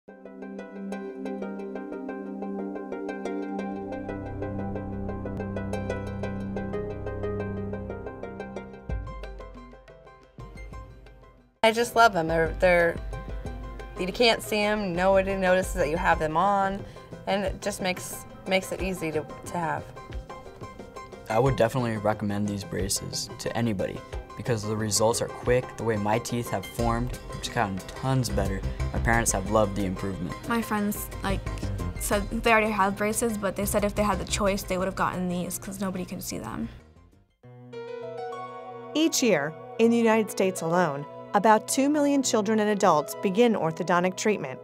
I just love them. You can't see them, nobody notices that you have them on, and it just makes it easy to have. I would definitely recommend these braces to anybody because the results are quick. The way my teeth have formed, it's gotten tons better. My parents have loved the improvement. My friends said they already have braces, but they said if they had the choice, they would have gotten these because nobody can see them. Each year, in the United States alone, about 2 million children and adults begin orthodontic treatment,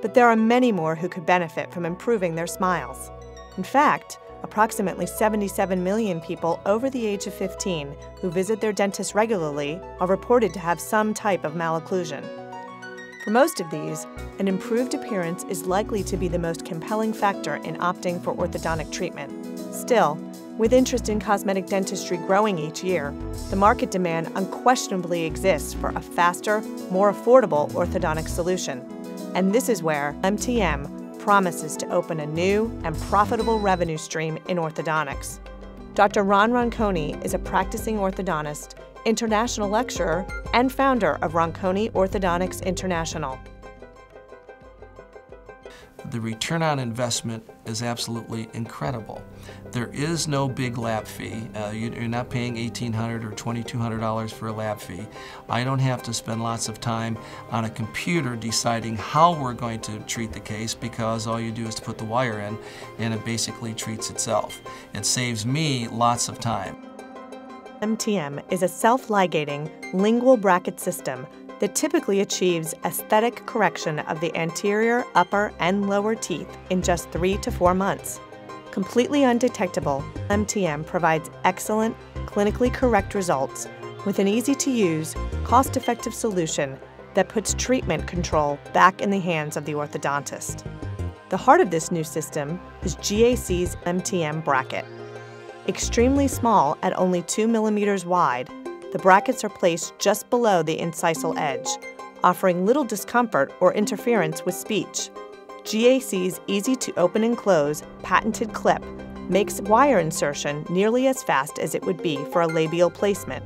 but there are many more who could benefit from improving their smiles. In fact, approximately 77 million people over the age of 15 who visit their dentist regularly are reported to have some type of malocclusion. For most of these, an improved appearance is likely to be the most compelling factor in opting for orthodontic treatment. Still, with interest in cosmetic dentistry growing each year, the market demand unquestionably exists for a faster, more affordable orthodontic solution. And this is where MTM promises to open a new and profitable revenue stream in orthodontics. Dr. Roncone is a practicing orthodontist, international lecturer, and founder of Roncone Orthodontics International. The return on investment is absolutely incredible. There is no big lab fee. You're not paying $1,800 or $2,200 for a lab fee. I don't have to spend lots of time on a computer deciding how we're going to treat the case because all you do is to put the wire in and it basically treats itself. It saves me lots of time. MTM is a self-ligating lingual bracket system that typically achieves aesthetic correction of the anterior, upper, and lower teeth in just 3 to 4 months. Completely undetectable, MTM provides excellent, clinically correct results with an easy-to-use, cost-effective solution that puts treatment control back in the hands of the orthodontist. The heart of this new system is GAC's MTM bracket. Extremely small at only 2 millimeters wide, the brackets are placed just below the incisal edge, offering little discomfort or interference with speech. GAC's easy-to-open and close, patented clip makes wire insertion nearly as fast as it would be for a labial placement.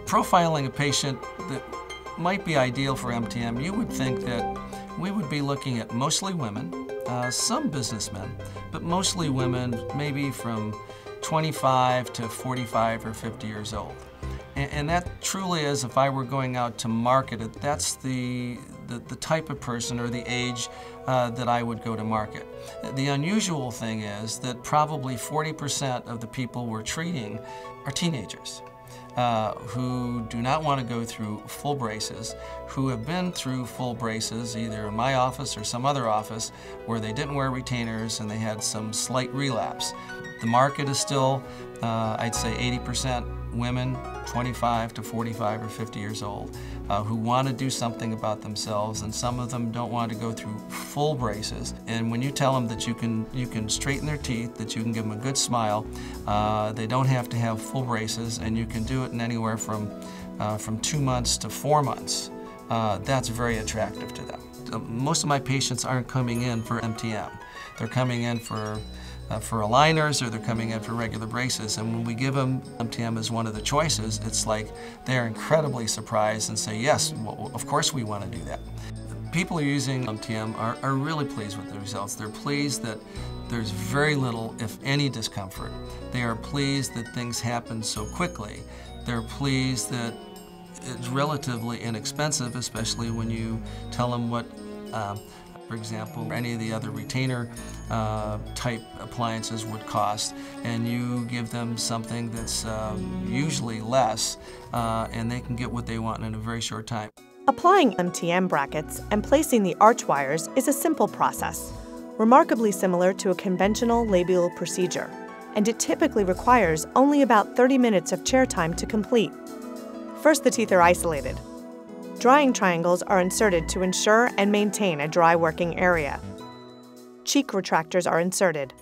Profiling a patient that might be ideal for MTM, you would think that we would be looking at mostly women, some businessmen, but mostly women, maybe from 25 to 45 or 50 years old. And that truly is, if I were going out to market it, that's the type of person or the age that I would go to market. The unusual thing is that probably 40% of the people we're treating are teenagers who do not want to go through full braces, who have been through full braces either in my office or some other office where they didn't wear retainers and they had some slight relapse. The market is still, I'd say 80% women, 25 to 45 or 50 years old, who want to do something about themselves, and some of them don't want to go through full braces. And when you tell them that you can straighten their teeth, that you can give them a good smile, they don't have to have full braces, and you can do it in anywhere from 2 months to 4 months, that's very attractive to them. Most of my patients aren't coming in for MTM. They're coming in for aligners, or they're coming in for regular braces, and when we give them MTM as one of the choices, it's like they're incredibly surprised and say, yes, well, of course we want to do that. People who are using MTM are really pleased with the results. They're pleased that there's very little, if any, discomfort. They are pleased that things happen so quickly. They're pleased that it's relatively inexpensive, especially when you tell them what for example, any of the other retainer type appliances would cost, and you give them something that's usually less, and they can get what they want in a very short time. Applying MTM brackets and placing the arch wires is a simple process, remarkably similar to a conventional labial procedure, and it typically requires only about 30 minutes of chair time to complete. First, the teeth are isolated. Drying triangles are inserted to ensure and maintain a dry working area. Cheek retractors are inserted.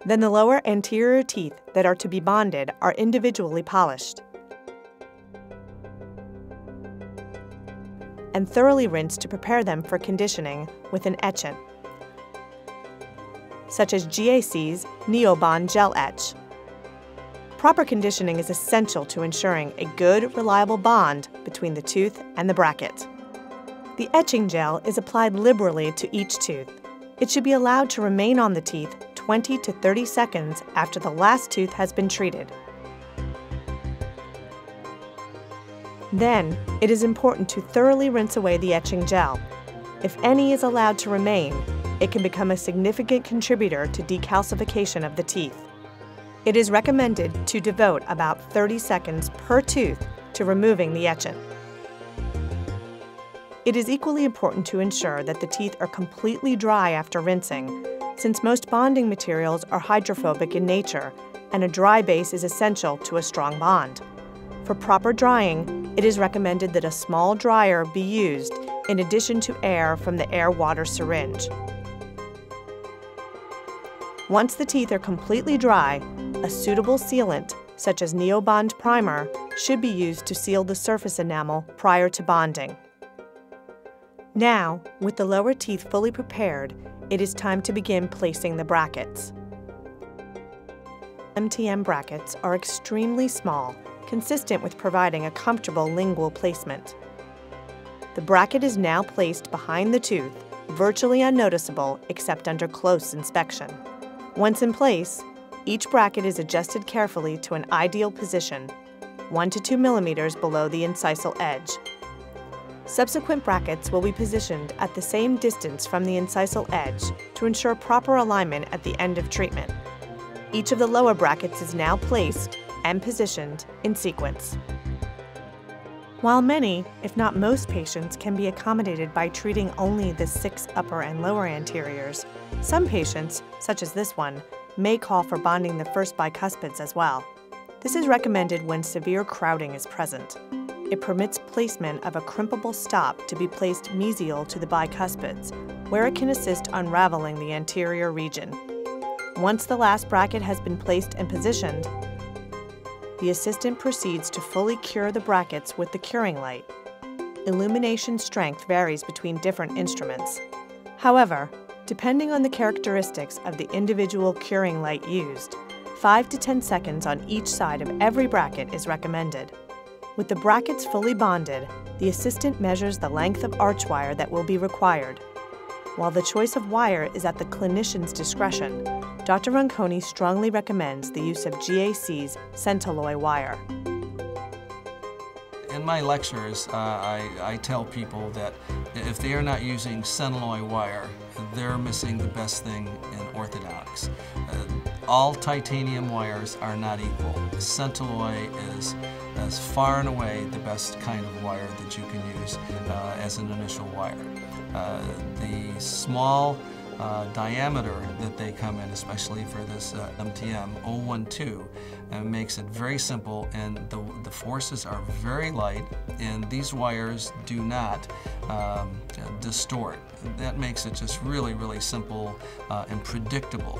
Then the lower anterior teeth that are to be bonded are individually polished. and thoroughly rinse to prepare them for conditioning with an etchant, such as GAC's Neobond Gel Etch. Proper conditioning is essential to ensuring a good, reliable bond between the tooth and the bracket. The etching gel is applied liberally to each tooth. It should be allowed to remain on the teeth 20 to 30 seconds after the last tooth has been treated. Then, it is important to thoroughly rinse away the etching gel. If any is allowed to remain, it can become a significant contributor to decalcification of the teeth. It is recommended to devote about 30 seconds per tooth to removing the etchant. It is equally important to ensure that the teeth are completely dry after rinsing, since most bonding materials are hydrophobic in nature, and a dry base is essential to a strong bond. For proper drying, it is recommended that a small dryer be used in addition to air from the air-water syringe. Once the teeth are completely dry, a suitable sealant, such as Neobond primer, should be used to seal the surface enamel prior to bonding. Now, with the lower teeth fully prepared, it is time to begin placing the brackets. MTM brackets are extremely small, consistent with providing a comfortable lingual placement. The bracket is now placed behind the tooth, virtually unnoticeable except under close inspection. Once in place, each bracket is adjusted carefully to an ideal position, 1 to 2 millimeters below the incisal edge. Subsequent brackets will be positioned at the same distance from the incisal edge to ensure proper alignment at the end of treatment. Each of the lower brackets is now placed and positioned in sequence. While many, if not most patients can be accommodated by treating only the 6 upper and lower anteriors, some patients, such as this one, may call for bonding the first bicuspids as well. This is recommended when severe crowding is present. It permits placement of a crimpable stop to be placed mesial to the bicuspids, where it can assist unraveling the anterior region. Once the last bracket has been placed and positioned, the assistant proceeds to fully cure the brackets with the curing light. Illumination strength varies between different instruments. However, depending on the characteristics of the individual curing light used, 5 to 10 seconds on each side of every bracket is recommended. With the brackets fully bonded, the assistant measures the length of arch wire that will be required. While the choice of wire is at the clinician's discretion, Dr. Roncone strongly recommends the use of GAC's Centilloy wire. In my lectures, I tell people that if they are not using Centilloy wire, they're missing the best thing in orthodontics. All titanium wires are not equal. Centilloy is far and away the best kind of wire that you can use as an initial wire. The small diameter that they come in, especially for this MTM 012, makes it very simple, and the forces are very light, and these wires do not distort. That makes it just really, really simple and predictable.